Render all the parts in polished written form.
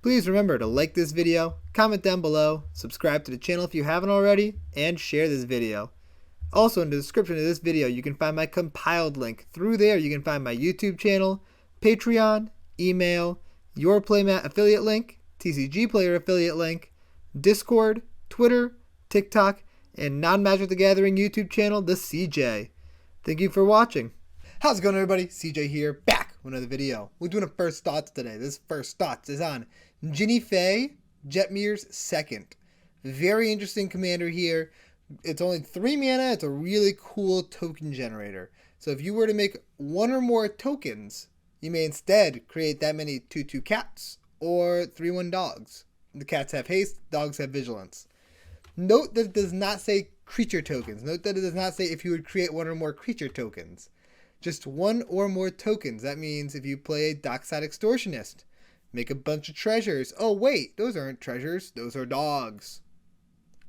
Please remember to like this video, comment down below, subscribe to the channel if you haven't already, and share this video. Also, in the description of this video, you can find my compiled link. Through there, you can find my YouTube channel, Patreon, email, Your Playmat affiliate link, TCG Player affiliate link, Discord, Twitter, TikTok, and Non-Magic the Gathering YouTube channel, The CJ. Thank you for watching. How's it going, everybody? CJ here, back with another video. We're doing a First Thoughts today. This First Thoughts is on Jinnie Fay, Jetmir's second. Very interesting commander here. It's only 3 mana. It's a really cool token generator. So if you were to make one or more tokens, you may instead create that many 2/2 cats or 3/1 dogs. The cats have haste, dogs have vigilance. Note that it does not say creature tokens. Note that it does not say if you would create one or more creature tokens. Just one or more tokens. That means if you play a Dockside Extortionist, make a bunch of treasures. Oh wait, those aren't treasures, those are dogs.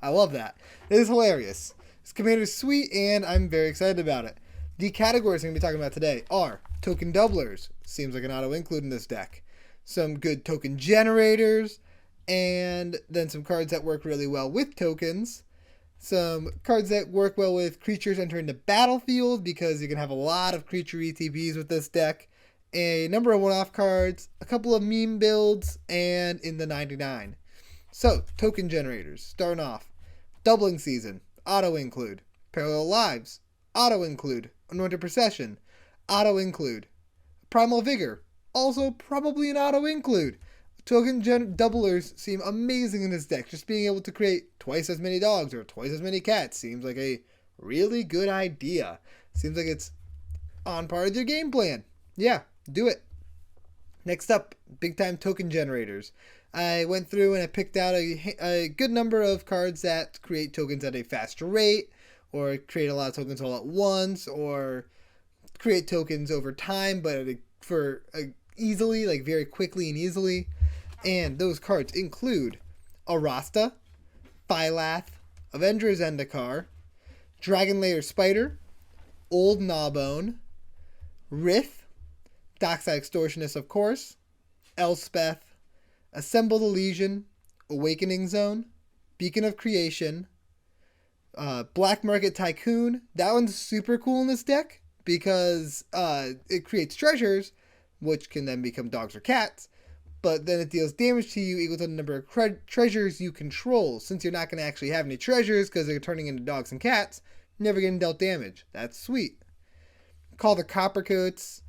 I love that. It is hilarious. This commander is sweet and I'm very excited about it. The categories I'm going to be talking about today are token doublers. Seems like an auto include in this deck. Some good token generators, and then some cards that work really well with tokens. Some cards that work well with creatures entering the battlefield because you can have a lot of creature ETBs with this deck. A number of one-off cards, a couple of meme builds, and in the 99. So, token generators. Starting off. Doubling Season. Auto include. Parallel Lives. Auto include. Anointed Procession. Auto include. Primal Vigor. Also probably an auto include. Token doublers seem amazing in this deck. Just being able to create twice as many dogs or twice as many cats seems like a really good idea. Seems like it's on par with your game plan. Yeah, do it. Next up, big time token generators. I went through and I picked out a good number of cards that create tokens at a faster rate, or create a lot of tokens all at once, or create tokens over time, but easily, like very quickly and easily. And those cards include Arasta, Phylath, Avenger Zendikar, Dragonlair Spider, Old Gnawbone, Rith, Dockside Extortionist, of course, Elspeth, Assemble the Legion, Awakening Zone, Beacon of Creation, Black Market Tycoon. That one's super cool in this deck because it creates treasures, which can then become dogs or cats, but then it deals damage to you equal to the number of treasures you control. Since you're not going to actually have any treasures because they're turning into dogs and cats, you're never getting dealt damage. That's sweet. Call the Coppercoats.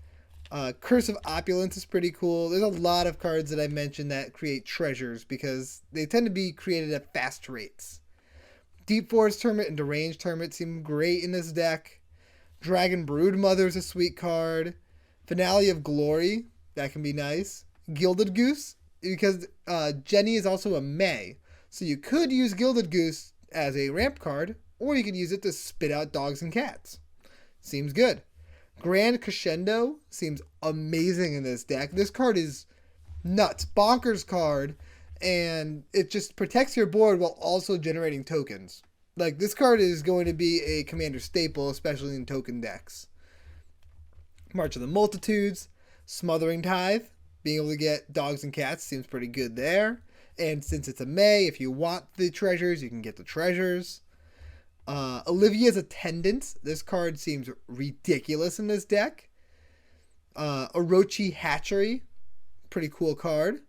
Curse of Opulence is pretty cool. There's a lot of cards that I mentioned that create treasures because they tend to be created at fast rates. Deep Forest Hermit and Deranged Hermit seem great in this deck. Dragon Broodmother is a sweet card. Finale of Glory, that can be nice. Gilded Goose, because Jenny is also a May, so you could use Gilded Goose as a ramp card, or you could use it to spit out dogs and cats. Seems good. Grand Crescendo seems amazing in this deck. This card is nuts. Bonkers card, and it just protects your board while also generating tokens. Like, this card is going to be a commander staple, especially in token decks. March of the Multitudes, Smothering Tithe. Being able to get dogs and cats seems pretty good there. And since it's a May, if you want the treasures, you can get the treasures. Olivia's Attendants. This card seems ridiculous in this deck. Orochi Hatchery. Pretty cool card.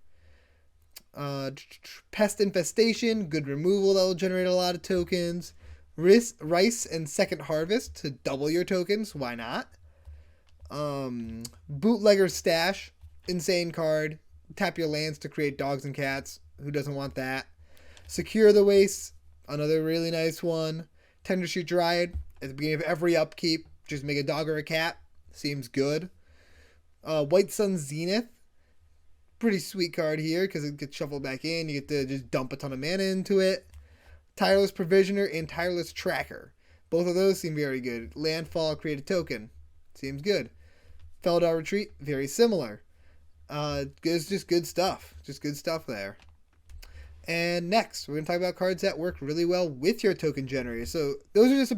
Pest Infestation. Good removal that will generate a lot of tokens. Rice and Second Harvest to double your tokens. Why not? Bootlegger's Stash. Insane card. Tap your lands to create dogs and cats. Who doesn't want that? Secure the Wastes. Another really nice one. Tendershoot Dryad. At the beginning of every upkeep, just make a dog or a cat. Seems good. White Sun Zenith. Pretty sweet card here because it gets shuffled back in. You get to just dump a ton of mana into it. Tireless Provisioner and Tireless Tracker. Both of those seem very good. Landfall, create a token. Seems good. Feldar Retreat, very similar. It's just good stuff. Just good stuff there. And next, we're going to talk about cards that work really well with your token generator. So those are just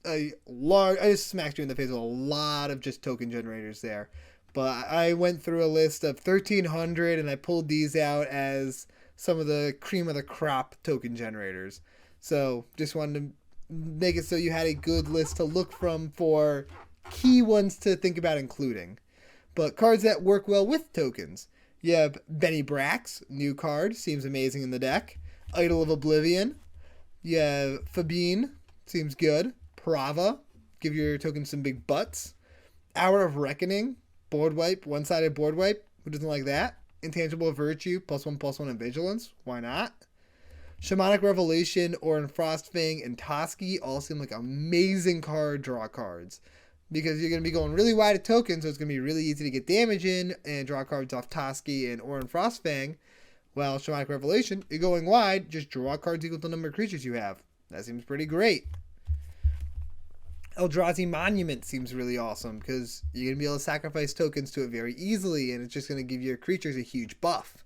a large... I just smacked you in the face with a lot of just token generators there. But I went through a list of 1,300 and I pulled these out as some of the cream of the crop token generators. So just wanted to make it so you had a good list to look from for key ones to think about including. But cards that work well with tokens. You have Benny Brax, new card, seems amazing in the deck. Idol of Oblivion. You have Fabine, seems good. Prava, give your token some big butts. Hour of Reckoning, board wipe, one-sided board wipe. Who doesn't like that? Intangible Virtue, +1/+1 and Vigilance. Why not? Shamanic Revelation, Orin Frostfang, and Toski all seem like amazing card draw cards. Because you're going to be going really wide at tokens, so it's going to be really easy to get damage in and draw cards off Toski and Orin Frostfang. Well, Shamanic Revelation, you're going wide, just draw cards equal to the number of creatures you have. That seems pretty great. Eldrazi Monument seems really awesome because you're going to be able to sacrifice tokens to it very easily, and it's just going to give your creatures a huge buff.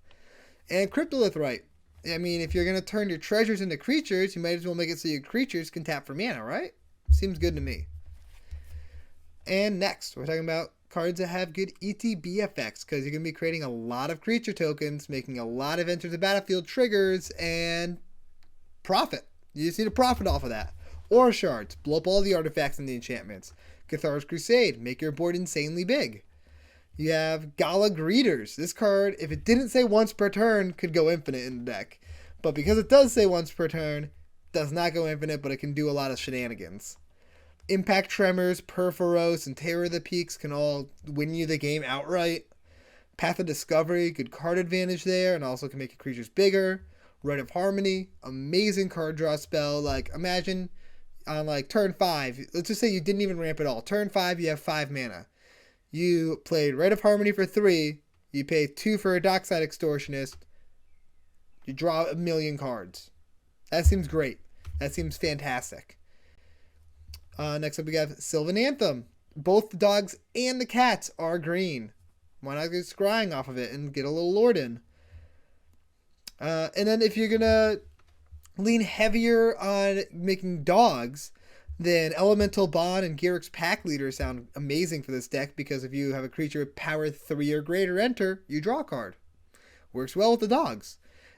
And Cryptolith Rite. I mean, if you're going to turn your treasures into creatures, you might as well make it so your creatures can tap for mana, right? Seems good to me. And next, we're talking about cards that have good ETB effects because you're going to be creating a lot of creature tokens, making a lot of enter the battlefield triggers, and profit. You just need to profit off of that. Aura Shards, blow up all the artifacts and the enchantments. Cathar's Crusade, make your board insanely big. You have Gala Greeters. This card, if it didn't say once per turn, could go infinite in the deck. But because it does say once per turn, does not go infinite, but it can do a lot of shenanigans. Impact Tremors, Purphoros, and Terror of the Peaks can all win you the game outright. Path of Discovery, good card advantage there, and also can make your creatures bigger. Rite of Harmony, amazing card draw spell. Like, imagine on like turn 5, let's just say you didn't even ramp at all. Turn 5, you have 5 mana. You played Rite of Harmony for 3, you pay 2 for a Dockside Extortionist, you draw 1,000,000 cards. That seems great. That seems fantastic. Next up we have Sylvan Anthem. Both the dogs and the cats are green. Why not get scrying off of it and get a little lord in? And then if you're going to lean heavier on making dogs, then Elemental Bond and Garruk's Pack Leader sound amazing for this deck because if you have a creature with power 3 or greater enter, you draw a card. Works well with the dogs.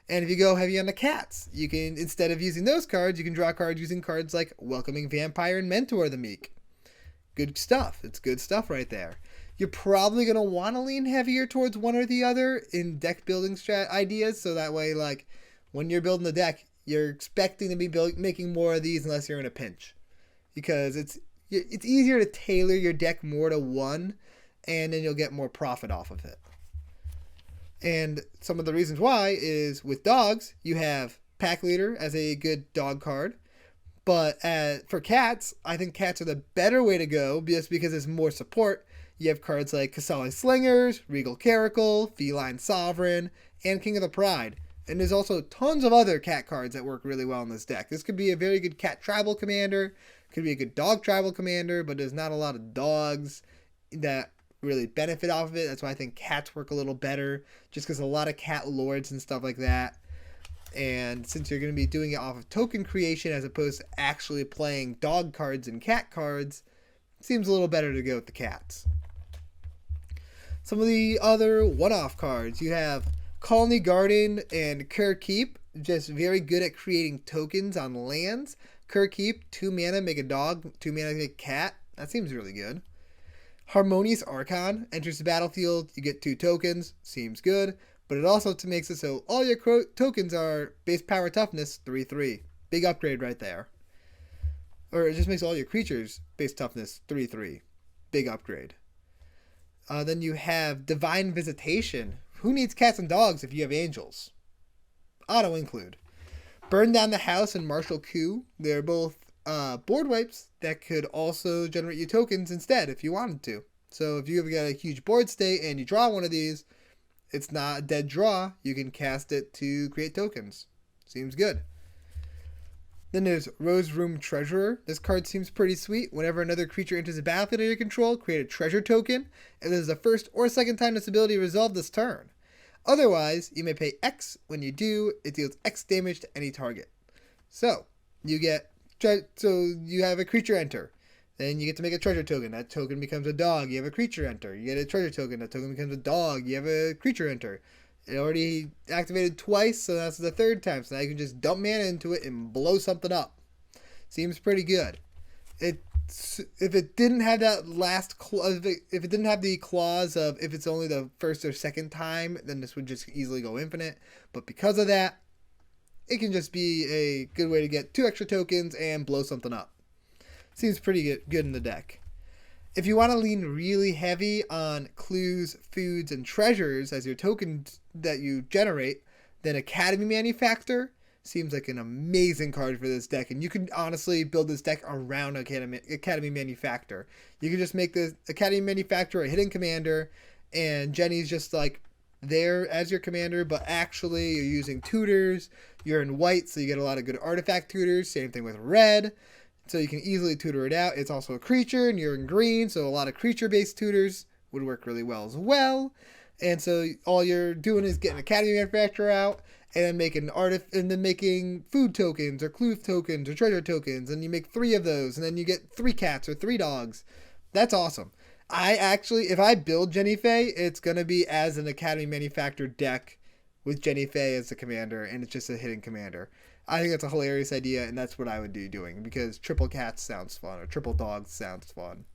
And if you go heavy on the cats, you can, instead of using those cards, you can draw cards using cards like Welcoming Vampire and Mentor the Meek. Good stuff. It's good stuff right there. You're probably going to want to lean heavier towards one or the other in deck building ideas, so that way, like, when you're building the deck, you're expecting to be making more of these unless you're in a pinch. Because it's easier to tailor your deck more to one, and then you'll get more profit off of it. And some of the reasons why is with dogs, you have Pack Leader as a good dog card. But for cats, I think cats are the better way to go just because there's more support. You have cards like Kasali Slingers, Regal Caracal, Feline Sovereign, and King of the Pride. And there's also tons of other cat cards that work really well in this deck. This could be a very good cat tribal commander, could be a good dog tribal commander, but there's not a lot of dogs that really benefit off of it. That's why I think cats work a little better, just because a lot of cat lords and stuff like that. And since you're going to be doing it off of token creation as opposed to actually playing dog cards and cat cards, it seems a little better to go with the cats. Some of the other one-off cards, you have Colony Garden and Kerr Keep, just very good at creating tokens on lands. Kerr Keep, 2 mana, make a dog, 2 mana, make a cat. That seems really good. Harmonious Archon, enters the battlefield, you get 2 tokens, seems good, but it also makes it so all your tokens are base power toughness 3/3. Big upgrade right there. Or it just makes all your creatures base toughness 3/3. Big upgrade. Then you have Divine Visitation. Who needs cats and dogs if you have angels? Auto include. Burn Down the House and Martial Coup. They're both board wipes that could also generate you tokens instead if you wanted to. So if you've got a huge board state and you draw one of these, it's not a dead draw. You can cast it to create tokens. Seems good. Then there's Rose Room Treasurer. This card seems pretty sweet. Whenever another creature enters the battlefield under your control, create a treasure token. And this is the first or second time this ability resolved this turn. Otherwise, you may pay X. When you do, it deals X damage to any target. So you have a creature enter. Then you get to make a treasure token. That token becomes a dog. You have a creature enter. You get a treasure token. That token becomes a dog. You have a creature enter. It already activated twice, so that's the third time. So now you can just dump mana into it and blow something up. Seems pretty good. If it didn't have that last if it didn't have the clause of if it's only the first or second time, then this would just easily go infinite. But because of that, it can just be a good way to get 2 extra tokens and blow something up. Seems pretty good in the deck. If you want to lean really heavy on clues, foods, and treasures as your tokens that you generate, then Academy Manufactor seems like an amazing card for this deck. And you can honestly build this deck around Academy Manufactor. You can just make the Academy Manufactor a hidden commander, and Jenny's just like there as your commander, but actually you're using tutors. You're in white, so you get a lot of good artifact tutors. Same thing with red. So you can easily tutor it out. It's also a creature, and you're in green, so a lot of creature-based tutors would work really well as well. And so all you're doing is getting Academy Manufacturer out, and then making food tokens or clue tokens or treasure tokens, and you make 3 of those, and then you get 3 cats or 3 dogs. That's awesome. If I build Jenny Faye, it's gonna be as an Academy Manufacturer deck with Jenny Faye as the commander, and it's just a hidden commander. I think that's a hilarious idea, and that's what I would be doing, because triple cats sounds fun, or triple dogs sounds fun.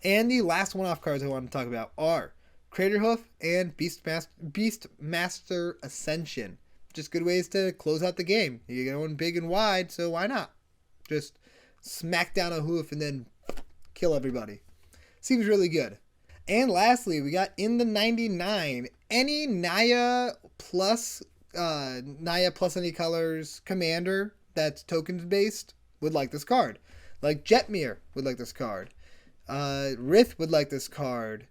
And the last one-off cards I want to talk about are Craterhoof and Beastmaster Ascension. Just good ways to close out the game. You're going big and wide, so why not? Just smack down a hoof and then kill everybody. Seems really good. And lastly, we got in the 99, any Naya plus any colors commander that's tokens based would like this card. Like Jetmir would like this card. Rith would like this card.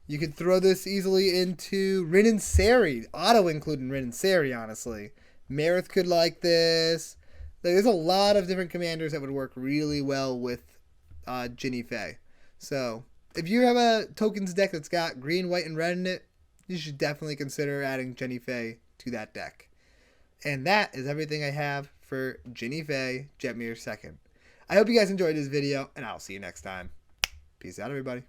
You could throw this easily into Rin and Seri, auto-including Rin and Seri, honestly. Marith could like this. There's a lot of different commanders that would work really well with Jenny Faye. So, if you have a tokens deck that's got green, white, and red in it, you should definitely consider adding Jenny Faye to that deck. And that is everything I have for Jenny Faye Jetmir 2nd. I hope you guys enjoyed this video, and I'll see you next time. Peace out, everybody.